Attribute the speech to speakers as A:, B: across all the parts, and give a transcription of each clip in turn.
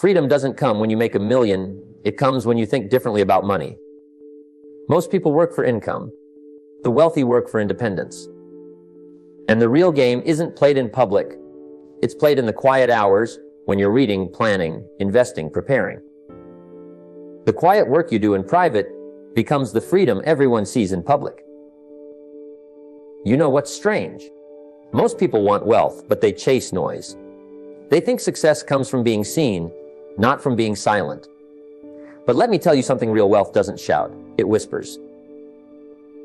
A: Freedom doesn't come when you make $1 million. It comes when you think differently about money. Most people work for income. The wealthy work for independence. And the real game isn't played in public. It's played in the quiet hours when you're reading, planning, investing, preparing. The quiet work you do in private becomes the freedom everyone sees in public. You know what's strange? Most people want wealth, but they chase noise. They think success comes from being seen, not from being silent. But let me tell you something real wealth doesn't shout. It whispers.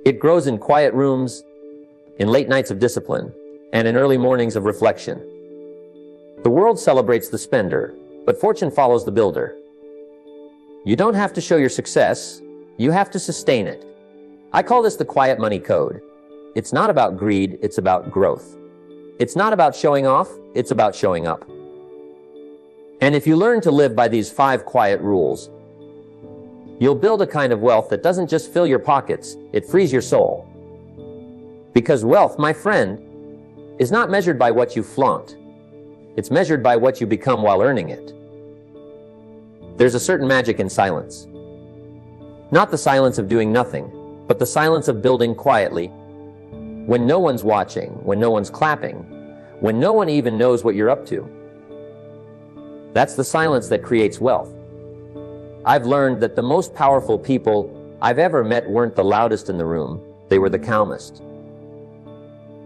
A: It grows in quiet rooms, in late nights of discipline, and in early mornings of reflection. The world celebrates the spender, but fortune follows the builder. You don't have to show your success, you have to sustain it. I call this the quiet money code. It's not about greed, it's about growth. It's not about showing off, it's about showing up. And if you learn to live by these 5 quiet rules, you'll build a kind of wealth that doesn't just fill your pockets, it frees your soul. Because wealth, my friend, is not measured by what you flaunt. It's measured by what you become while earning it. There's a certain magic in silence. Not the silence of doing nothing, but the silence of building quietly. When no one's watching, when no one's clapping, when no one even knows what you're up to. That's the silence that creates wealth. I've learned that the most powerful people I've ever met weren't the loudest in the room, they were the calmest.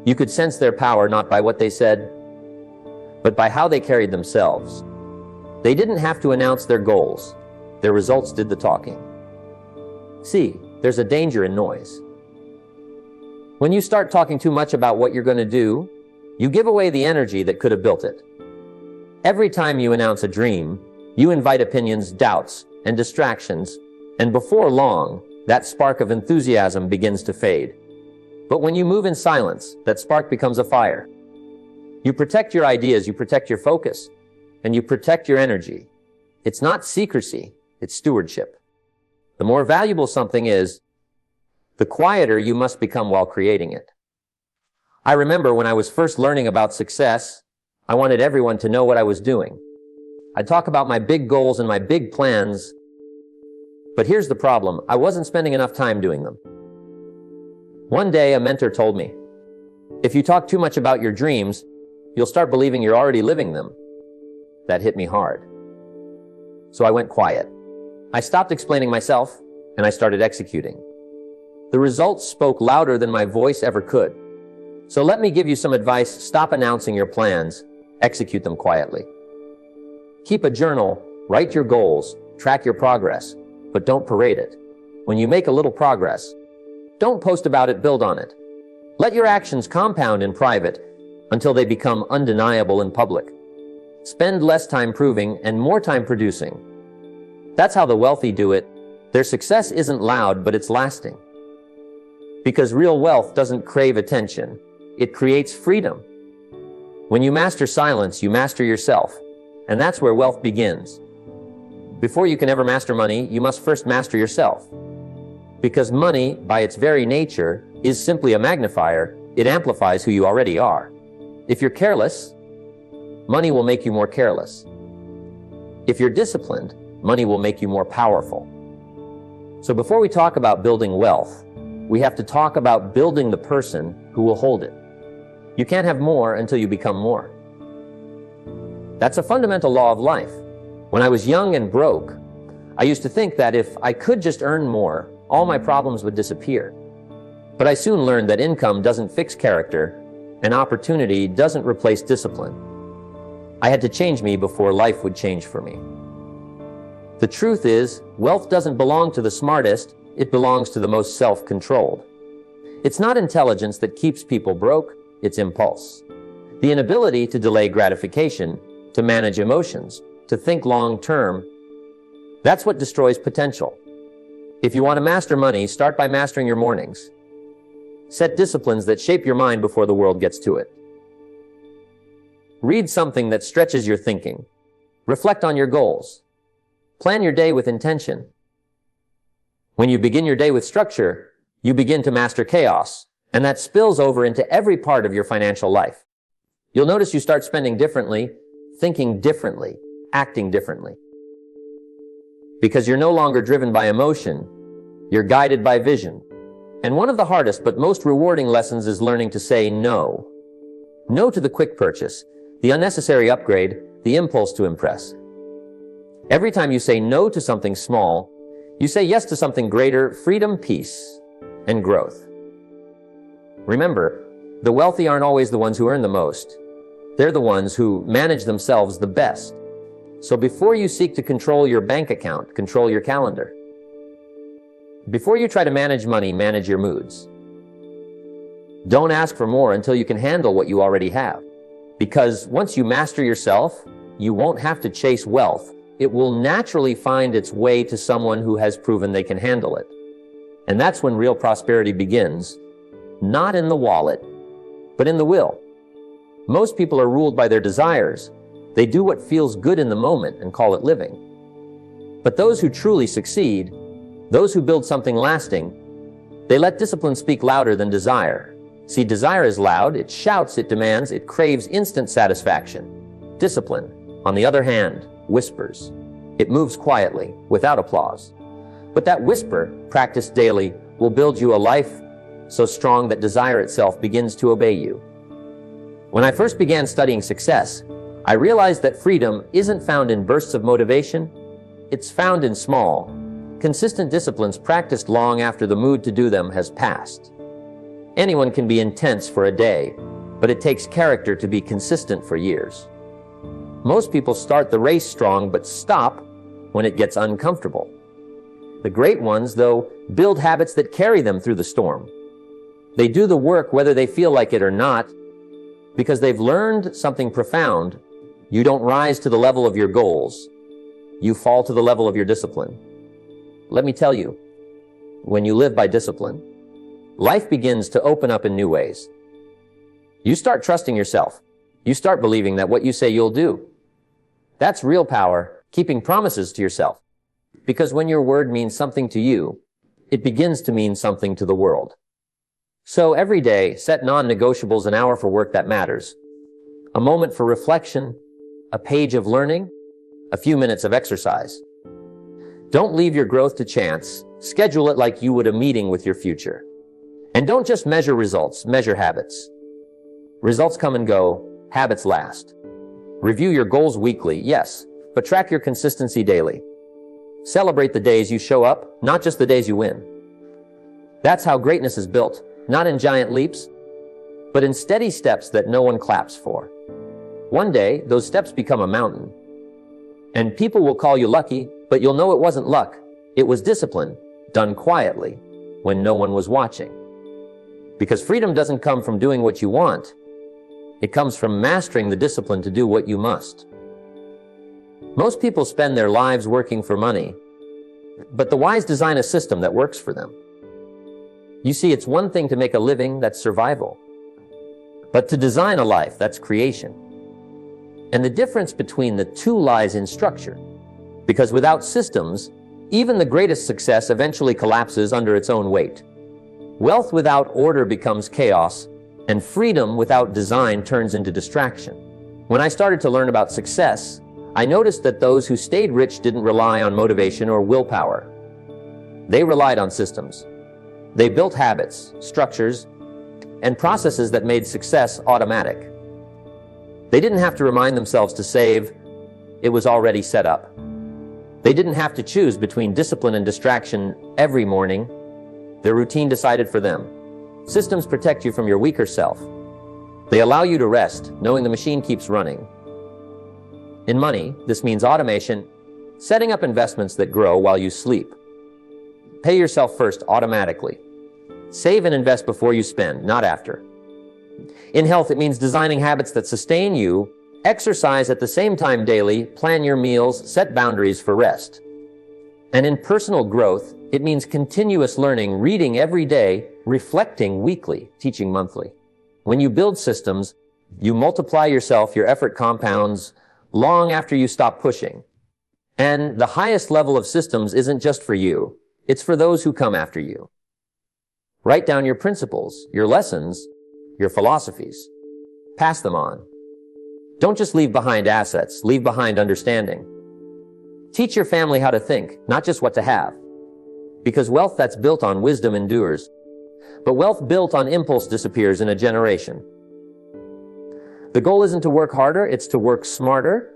A: You could sense their power not by what they said, but by how they carried themselves. They didn't have to announce their goals. Their results did the talking. See, there's a danger in noise. When you start talking too much about what you're going to do, you give away the energy that could have built it. Every time you announce a dream, you invite opinions, doubts, and distractions, and before long, that spark of enthusiasm begins to fade. But when you move in silence, that spark becomes a fire. You protect your ideas, you protect your focus, and you protect your energy. It's not secrecy, it's stewardship. The more valuable something is, the quieter you must become while creating it. I remember when I was first learning about success, I wanted everyone to know what I was doing. I'd talk about my big goals and my big plans, but here's the problem, I wasn't spending enough time doing them. One day a mentor told me, if you talk too much about your dreams, you'll start believing you're already living them. That hit me hard. So I went quiet. I stopped explaining myself, and I started executing. The results spoke louder than my voice ever could. So let me give you some advice. Stop announcing your plans. Execute them quietly. Keep a journal. Write your goals. Track your progress. But don't parade it. When you make a little progress, don't post about it, build on it. Let your actions compound in private until they become undeniable in public. Spend less time proving and more time producing. That's how the wealthy do it. Their success isn't loud, but it's lasting. Because real wealth doesn't crave attention. It creates freedom. When you master silence, you master yourself. And that's where wealth begins. Before you can ever master money, you must first master yourself. Because money, by its very nature, is simply a magnifier. It amplifies who you already are. If you're careless, money will make you more careless. If you're disciplined, money will make you more powerful. So before we talk about building wealth, we have to talk about building the person who will hold it. You can't have more until you become more. That's a fundamental law of life. When I was young and broke, I used to think that if I could just earn more, all my problems would disappear. But I soon learned that income doesn't fix character, and opportunity doesn't replace discipline. I had to change me before life would change for me. The truth is, wealth doesn't belong to the smartest, it belongs to the most self-controlled. It's not intelligence that keeps people broke, it's impulse. The inability to delay gratification, to manage emotions, to think long-term, that's what destroys potential. If you want to master money, start by mastering your mornings. Set disciplines that shape your mind before the world gets to it. Read something that stretches your thinking. Reflect on your goals. Plan your day with intention. When you begin your day with structure, you begin to master chaos, and that spills over into every part of your financial life. You'll notice you start spending differently, thinking differently, acting differently. Because you're no longer driven by emotion, you're guided by vision. And one of the hardest but most rewarding lessons is learning to say no. No to the quick purchase, the unnecessary upgrade, the impulse to impress. Every time you say no to something small, you say yes to something greater: freedom, peace, and growth. Remember, the wealthy aren't always the ones who earn the most. They're the ones who manage themselves the best. So before you seek to control your bank account, control your calendar. Before you try to manage money, manage your moods. Don't ask for more until you can handle what you already have. Because once you master yourself, you won't have to chase wealth. It will naturally find its way to someone who has proven they can handle it. And that's when real prosperity begins, not in the wallet, but in the will. Most people are ruled by their desires. They do what feels good in the moment and call it living. But those who truly succeed, those who build something lasting, they let discipline speak louder than desire. See, desire is loud, it shouts, it demands, it craves instant satisfaction. Discipline, on the other hand, whispers. It moves quietly, without applause. But that whisper, practiced daily, will build you a life so strong that desire itself begins to obey you. When I first began studying success, I realized that freedom isn't found in bursts of motivation. It's found in small, consistent disciplines practiced long after the mood to do them has passed. Anyone can be intense for a day, but it takes character to be consistent for years. Most people start the race strong but stop when it gets uncomfortable. The great ones, though, build habits that carry them through the storm. They do the work whether they feel like it or not, because they've learned something profound. You don't rise to the level of your goals. You fall to the level of your discipline. Let me tell you, when you live by discipline, life begins to open up in new ways. You start trusting yourself. You start believing that what you say you'll do. That's real power, keeping promises to yourself. Because when your word means something to you, it begins to mean something to the world. So every day, set non-negotiables: an hour for work that matters, a moment for reflection, a page of learning, a few minutes of exercise. Don't leave your growth to chance. Schedule it like you would a meeting with your future. And don't just measure results, measure habits. Results come and go, habits last. Review your goals weekly, yes, but track your consistency daily. Celebrate the days you show up, not just the days you win. That's how greatness is built, not in giant leaps, but in steady steps that no one claps for. One day, those steps become a mountain. And people will call you lucky, but you'll know it wasn't luck. It was discipline, done quietly, when no one was watching. Because freedom doesn't come from doing what you want. It comes from mastering the discipline to do what you must. Most people spend their lives working for money, but the wise design a system that works for them. You see, it's one thing to make a living, that's survival, but to design a life, that's creation. And the difference between the two lies in structure, because without systems, even the greatest success eventually collapses under its own weight. Wealth without order becomes chaos, and freedom without design turns into distraction. When I started to learn about success, I noticed that those who stayed rich didn't rely on motivation or willpower. They relied on systems. They built habits, structures, and processes that made success automatic. They didn't have to remind themselves to save. It was already set up. They didn't have to choose between discipline and distraction every morning. Their routine decided for them. Systems protect you from your weaker self. They allow you to rest, knowing the machine keeps running. In money, this means automation, setting up investments that grow while you sleep. Pay yourself first automatically. Save and invest before you spend, not after. In health, it means designing habits that sustain you, exercise at the same time daily, plan your meals, set boundaries for rest. And in personal growth, it means continuous learning, reading every day, reflecting weekly, teaching monthly. When you build systems, you multiply yourself, your effort compounds long after you stop pushing. And the highest level of systems isn't just for you, it's for those who come after you. Write down your principles, your lessons, your philosophies. Pass them on. Don't just leave behind assets, leave behind understanding. Teach your family how to think, not just what to have. Because wealth that's built on wisdom endures. But wealth built on impulse disappears in a generation. The goal isn't to work harder, it's to work smarter,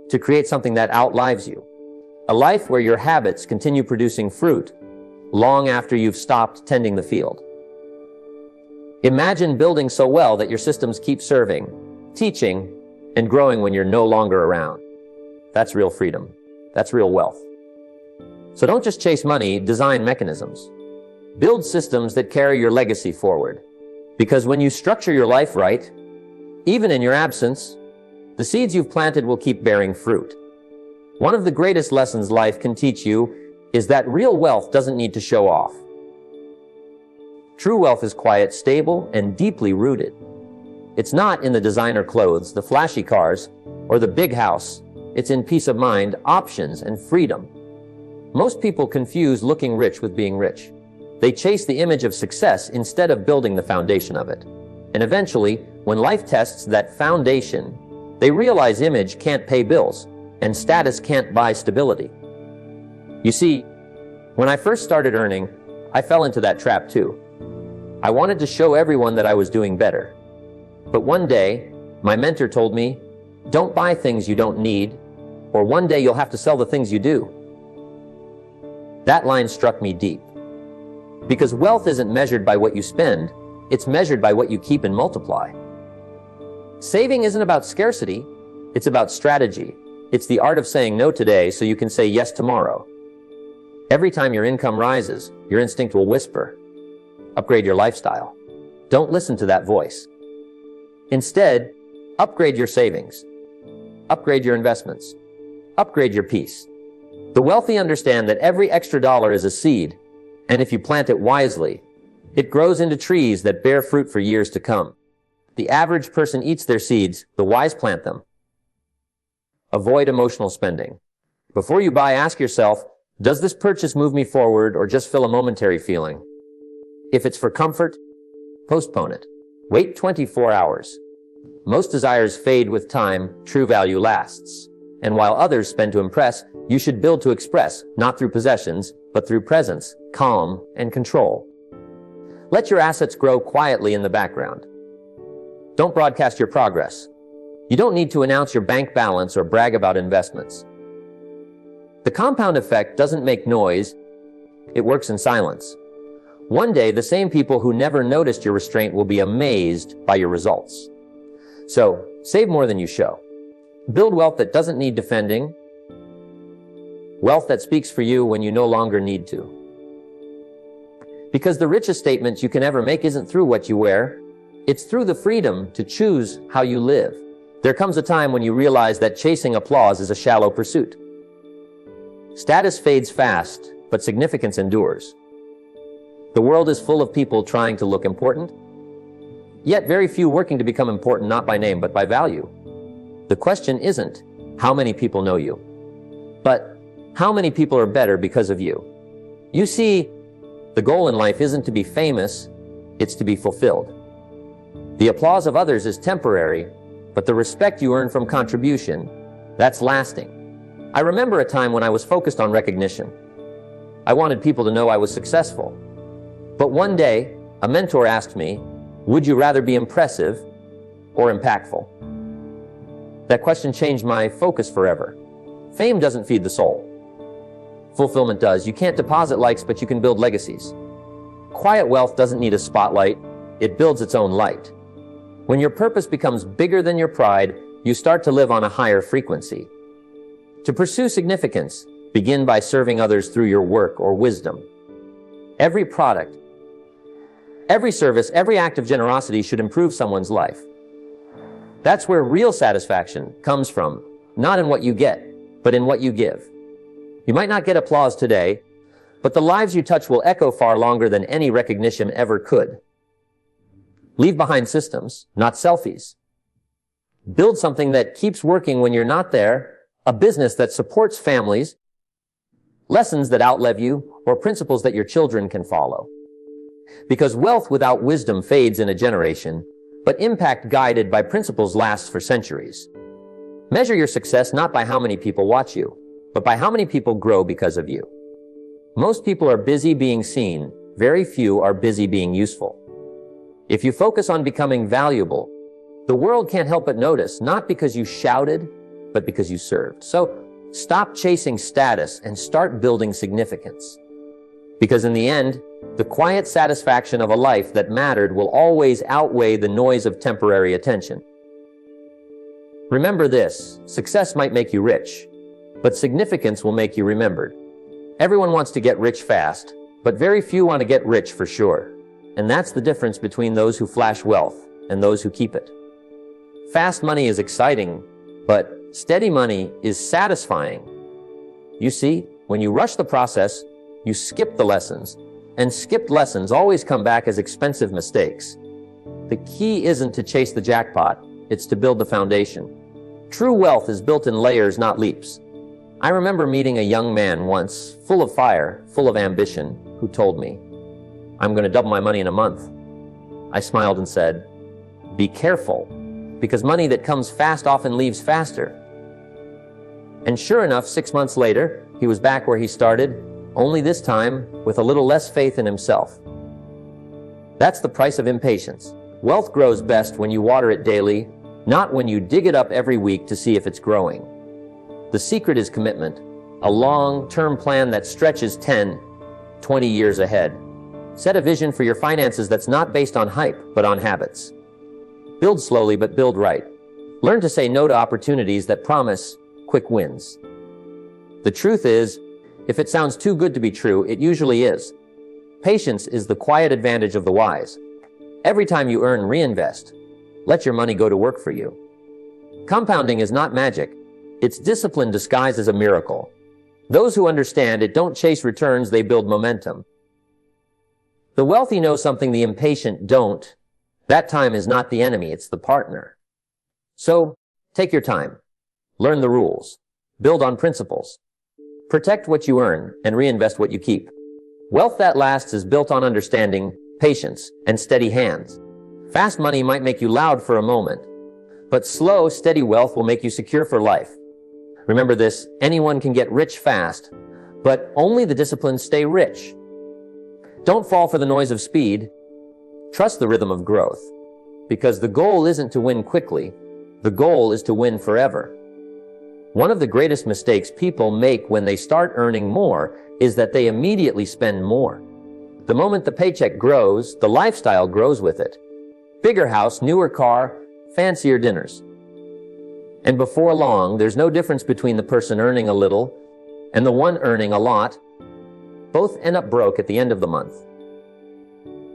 A: to create something that outlives you. A life where your habits continue producing fruit long after you've stopped tending the field. Imagine building so well that your systems keep serving, teaching, and growing when you're no longer around. That's real freedom. That's real wealth. So don't just chase money, design mechanisms. Build systems that carry your legacy forward. Because when you structure your life right, even in your absence, the seeds you've planted will keep bearing fruit. One of the greatest lessons life can teach you is that real wealth doesn't need to show off. True wealth is quiet, stable, and deeply rooted. It's not in the designer clothes, the flashy cars, or the big house. It's in peace of mind, options, and freedom. Most people confuse looking rich with being rich. They chase the image of success instead of building the foundation of it. And eventually, when life tests that foundation, they realize image can't pay bills, and status can't buy stability. You see, when I first started earning, I fell into that trap too. I wanted to show everyone that I was doing better. But one day, my mentor told me, don't buy things you don't need, or one day you'll have to sell the things you do. That line struck me deep. Because wealth isn't measured by what you spend, it's measured by what you keep and multiply. Saving isn't about scarcity, it's about strategy. It's the art of saying no today so you can say yes tomorrow. Every time your income rises, your instinct will whisper, upgrade your lifestyle. Don't listen to that voice. Instead, upgrade your savings. Upgrade your investments. Upgrade your peace. The wealthy understand that every extra dollar is a seed, and if you plant it wisely, it grows into trees that bear fruit for years to come. The average person eats their seeds, the wise plant them. Avoid emotional spending. Before you buy, ask yourself, does this purchase move me forward or just fill a momentary feeling? If it's for comfort, postpone it. Wait 24 hours. Most desires fade with time, true value lasts. And while others spend to impress, you should build to express, not through possessions, but through presence, calm, and control. Let your assets grow quietly in the background. Don't broadcast your progress. You don't need to announce your bank balance or brag about investments. The compound effect doesn't make noise, it works in silence. One day, the same people who never noticed your restraint will be amazed by your results. So, save more than you show. Build wealth that doesn't need defending. Wealth that speaks for you when you no longer need to. Because the richest statement you can ever make isn't through what you wear, it's through the freedom to choose how you live. There comes a time when you realize that chasing applause is a shallow pursuit. Status fades fast, but significance endures. The world is full of people trying to look important, yet very few working to become important not by name but by value. The question isn't how many people know you, but how many people are better because of you. You see, the goal in life isn't to be famous, it's to be fulfilled. The applause of others is temporary, but the respect you earn from contribution, that's lasting. I remember a time when I was focused on recognition. I wanted people to know I was successful. But one day, a mentor asked me, would you rather be impressive or impactful? That question changed my focus forever. Fame doesn't feed the soul. Fulfillment does. You can't deposit likes, but you can build legacies. Quiet wealth doesn't need a spotlight. It builds its own light. When your purpose becomes bigger than your pride, you start to live on a higher frequency. To pursue significance, begin by serving others through your work or wisdom. Every product, every service, every act of generosity should improve someone's life. That's where real satisfaction comes from, not in what you get, but in what you give. You might not get applause today, but the lives you touch will echo far longer than any recognition ever could. Leave behind systems, not selfies. Build something that keeps working when you're not there, a business that supports families, lessons that outlive you, or principles that your children can follow. Because wealth without wisdom fades in a generation, but impact guided by principles lasts for centuries. Measure your success not by how many people watch you, but by how many people grow because of you. Most people are busy being seen. Very few are busy being useful. If you focus on becoming valuable, the world can't help but notice, not because you shouted, but because you served. So stop chasing status and start building significance. Because in the end, the quiet satisfaction of a life that mattered will always outweigh the noise of temporary attention. Remember this, success might make you rich, but significance will make you remembered. Everyone wants to get rich fast, but very few want to get rich for sure. And that's the difference between those who flash wealth and those who keep it. Fast money is exciting, but steady money is satisfying. You see, when you rush the process, you skip the lessons, and skipped lessons always come back as expensive mistakes. The key isn't to chase the jackpot, it's to build the foundation. True wealth is built in layers, not leaps. I remember meeting a young man once, full of fire, full of ambition, who told me, "I'm going to double my money in a month." I smiled and said, "Be careful, because money that comes fast often leaves faster." And sure enough, 6 months later, he was back where he started, only this time with a little less faith in himself. That's the price of impatience. Wealth grows best when you water it daily, not when you dig it up every week to see if it's growing. The secret is commitment, a long-term plan that stretches 10, 20 years ahead. Set a vision for your finances that's not based on hype, but on habits. Build slowly, but build right. Learn to say no to opportunities that promise quick wins. The truth is, if it sounds too good to be true, it usually is. Patience is the quiet advantage of the wise. Every time you earn, reinvest. Let your money go to work for you. Compounding is not magic. It's discipline disguised as a miracle. Those who understand it don't chase returns, they build momentum. The wealthy know something the impatient don't. That time is not the enemy, it's the partner. So, take your time. Learn the rules. Build on principles. Protect what you earn and reinvest what you keep. Wealth that lasts is built on understanding, patience, and steady hands. Fast money might make you loud for a moment, but slow, steady wealth will make you secure for life. Remember this, anyone can get rich fast, but only the disciplined stay rich. Don't fall for the noise of speed. Trust the rhythm of growth, because the goal isn't to win quickly. The goal is to win forever. One of the greatest mistakes people make when they start earning more is that they immediately spend more. The moment the paycheck grows, the lifestyle grows with it. Bigger house, newer car, fancier dinners. And before long, there's no difference between the person earning a little and the one earning a lot. Both end up broke at the end of the month.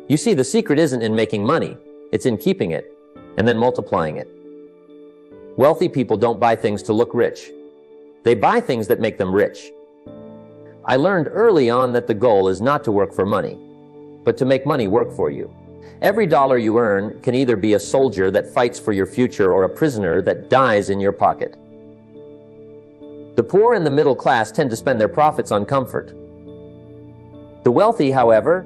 A: You see, the secret isn't in making money, it's in keeping it and then multiplying it. Wealthy people don't buy things to look rich. They buy things that make them rich. I learned early on that the goal is not to work for money, but to make money work for you. Every dollar you earn can either be a soldier that fights for your future or a prisoner that dies in your pocket. The poor and the middle class tend to spend their profits on comfort. The wealthy, however,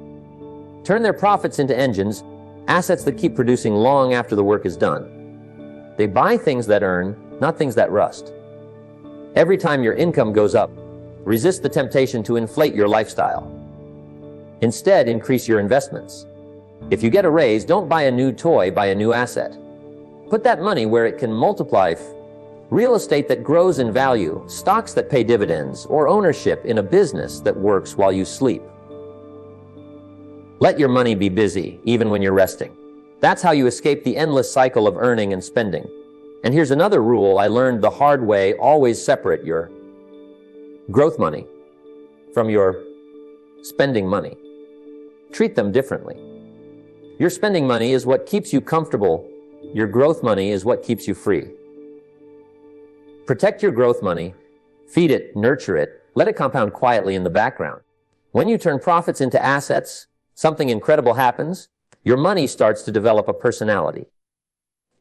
A: turn their profits into engines, assets that keep producing long after the work is done. They buy things that earn, not things that rust. Every time your income goes up, resist the temptation to inflate your lifestyle. Instead, increase your investments. If you get a raise, don't buy a new toy, buy a new asset. Put that money where it can multiply. Real estate that grows in value, stocks that pay dividends, or ownership in a business that works while you sleep. Let your money be busy, even when you're resting. That's how you escape the endless cycle of earning and spending. And here's another rule I learned the hard way: always separate your growth money from your spending money. Treat them differently. Your spending money is what keeps you comfortable. Your growth money is what keeps you free. Protect your growth money, feed it, nurture it, let it compound quietly in the background. When you turn profits into assets, something incredible happens. Your money starts to develop a personality.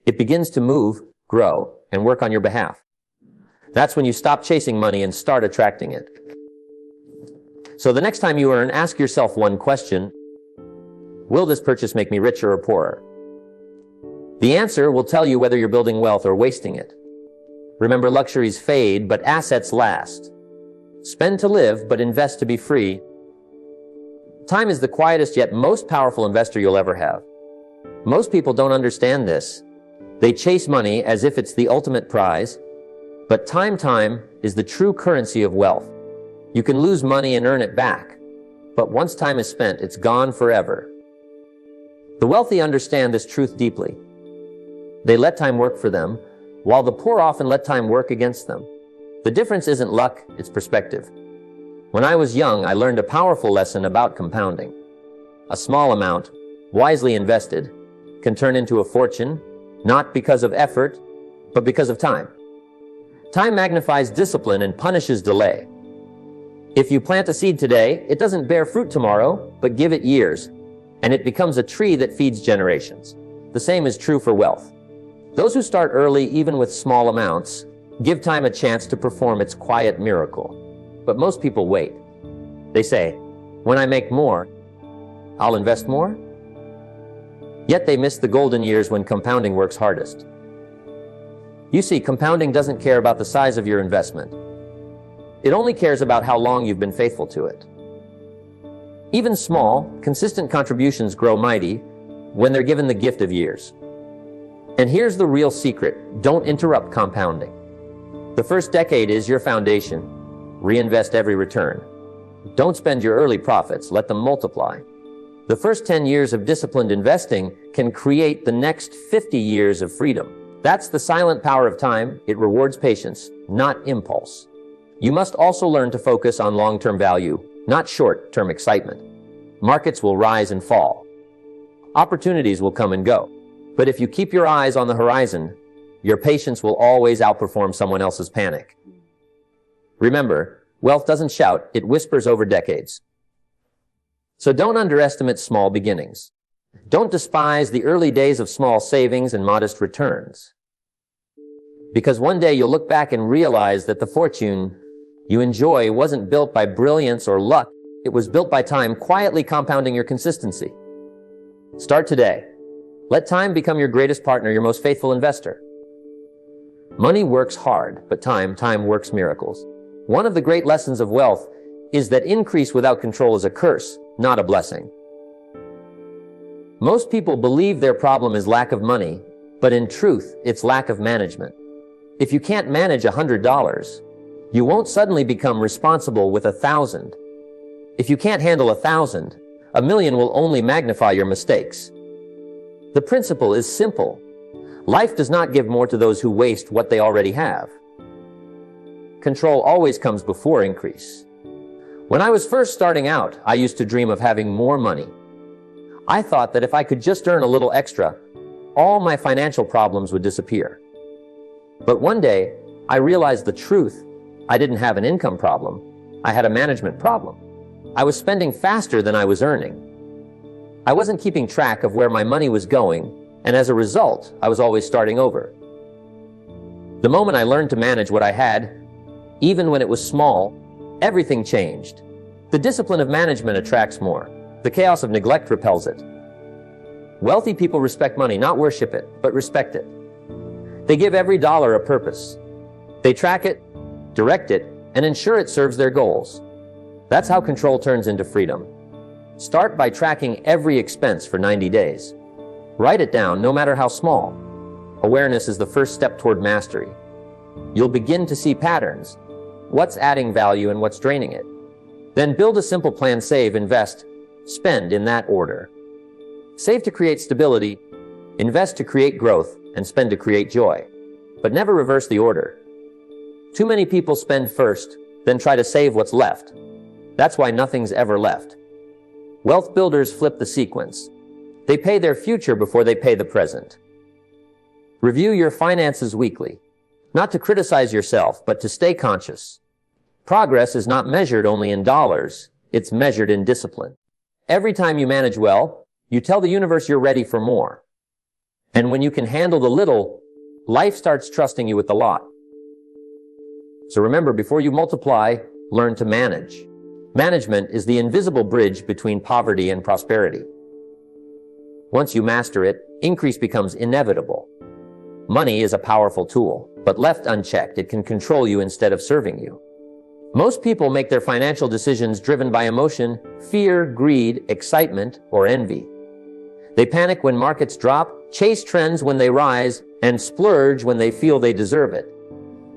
A: It begins to move, grow, and work on your behalf. That's when you stop chasing money and start attracting it. So the next time you earn, ask yourself one question: will this purchase make me richer or poorer? The answer will tell you whether you're building wealth or wasting it. Remember, luxuries fade, but assets last. Spend to live, but invest to be free. Time is the quietest yet most powerful investor you'll ever have. Most people don't understand this. They chase money as if it's the ultimate prize, but time is the true currency of wealth. You can lose money and earn it back, but once time is spent, it's gone forever. The wealthy understand this truth deeply. They let time work for them, while the poor often let time work against them. The difference isn't luck, it's perspective. When I was young, I learned a powerful lesson about compounding. A small amount, wisely invested, can turn into a fortune, not because of effort, but because of time. Time magnifies discipline and punishes delay. If you plant a seed today, it doesn't bear fruit tomorrow, but give it years, and it becomes a tree that feeds generations. The same is true for wealth. Those who start early, even with small amounts, give time a chance to perform its quiet miracle. But most people wait. They say, when I make more, I'll invest more. Yet they miss the golden years when compounding works hardest. You see, compounding doesn't care about the size of your investment. It only cares about how long you've been faithful to it. Even small, consistent contributions grow mighty when they're given the gift of years. And here's the real secret: don't interrupt compounding. The first decade is your foundation. Reinvest every return. Don't spend your early profits, let them multiply. The first 10 years of disciplined investing can create the next 50 years of freedom. That's the silent power of time. It rewards patience, not impulse. You must also learn to focus on long-term value, not short-term excitement. Markets will rise and fall. Opportunities will come and go. But if you keep your eyes on the horizon, your patience will always outperform someone else's panic. Remember, wealth doesn't shout, it whispers over decades. So don't underestimate small beginnings. Don't despise the early days of small savings and modest returns. Because one day you'll look back and realize that the fortune you enjoy wasn't built by brilliance or luck. It was built by time quietly compounding your consistency. Start today. Let time become your greatest partner, your most faithful investor. Money works hard, but time works miracles. One of the great lessons of wealth is that increase without control is a curse, not a blessing. Most people believe their problem is lack of money, but in truth, it's lack of management. If you can't manage $100, you won't suddenly become responsible with 1,000. If you can't handle 1,000, 1,000,000 will only magnify your mistakes. The principle is simple. Life does not give more to those who waste what they already have. Control always comes before increase. When I was first starting out, I used to dream of having more money. I thought that if I could just earn a little extra, all my financial problems would disappear. But one day, I realized the truth. I didn't have an income problem. I had a management problem. I was spending faster than I was earning. I wasn't keeping track of where my money was going, and as a result, I was always starting over. The moment I learned to manage what I had, even when it was small, everything changed. The discipline of management attracts more. The chaos of neglect repels it. Wealthy people respect money, not worship it, but respect it. They give every dollar a purpose. They track it, direct it, and ensure it serves their goals. That's how control turns into freedom. Start by tracking every expense for 90 days. Write it down, no matter how small. Awareness is the first step toward mastery. You'll begin to see patterns. What's adding value and what's draining it. Then build a simple plan: save, invest, spend in that order. Save to create stability, invest to create growth, and spend to create joy. But never reverse the order. Too many people spend first, then try to save what's left. That's why nothing's ever left. Wealth builders flip the sequence. They pay their future before they pay the present. Review your finances weekly, not to criticize yourself, but to stay conscious. Progress is not measured only in dollars, it's measured in discipline. Every time you manage well, you tell the universe you're ready for more. And when you can handle the little, life starts trusting you with the lot. So remember, before you multiply, learn to manage. Management is the invisible bridge between poverty and prosperity. Once you master it, increase becomes inevitable. Money is a powerful tool. But left unchecked, it can control you instead of serving you. Most people make their financial decisions driven by emotion, fear, greed, excitement, or envy. They panic when markets drop, chase trends when they rise, and splurge when they feel they deserve it.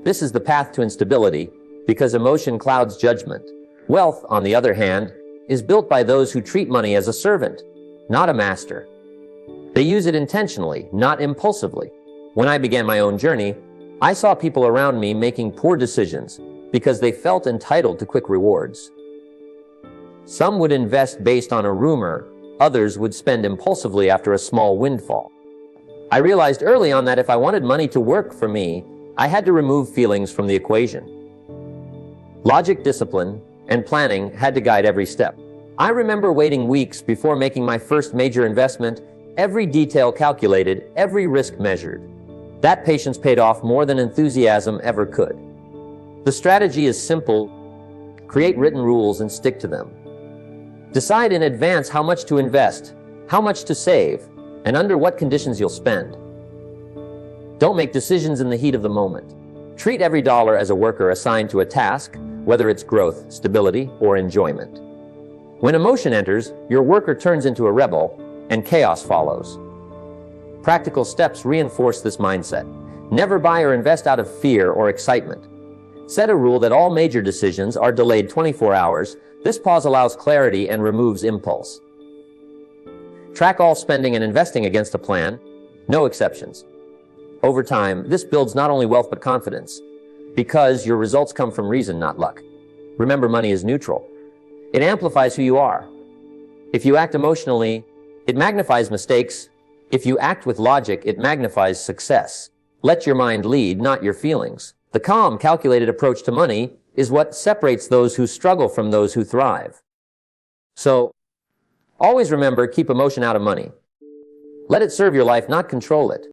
A: This is the path to instability because emotion clouds judgment. Wealth, on the other hand, is built by those who treat money as a servant, not a master. They use it intentionally, not impulsively. When I began my own journey, I saw people around me making poor decisions because they felt entitled to quick rewards. Some would invest based on a rumor, others would spend impulsively after a small windfall. I realized early on that if I wanted money to work for me, I had to remove feelings from the equation. Logic, discipline, and planning had to guide every step. I remember waiting weeks before making my first major investment, every detail calculated, every risk measured. That patience paid off more than enthusiasm ever could. The strategy is simple: create written rules and stick to them. Decide in advance how much to invest, how much to save, and under what conditions you'll spend. Don't make decisions in the heat of the moment. Treat every dollar as a worker assigned to a task, whether it's growth, stability, or enjoyment. When emotion enters, your worker turns into a rebel, and chaos follows. Practical steps reinforce this mindset. Never buy or invest out of fear or excitement. Set a rule that all major decisions are delayed 24 hours. This pause allows clarity and removes impulse. Track all spending and investing against a plan, no exceptions. Over time, this builds not only wealth but confidence, because your results come from reason, not luck. Remember, money is neutral. It amplifies who you are. If you act emotionally, it magnifies mistakes. If you act with logic, it magnifies success. Let your mind lead, not your feelings. The calm, calculated approach to money is what separates those who struggle from those who thrive. So, always remember, keep emotion out of money. Let it serve your life, not control it.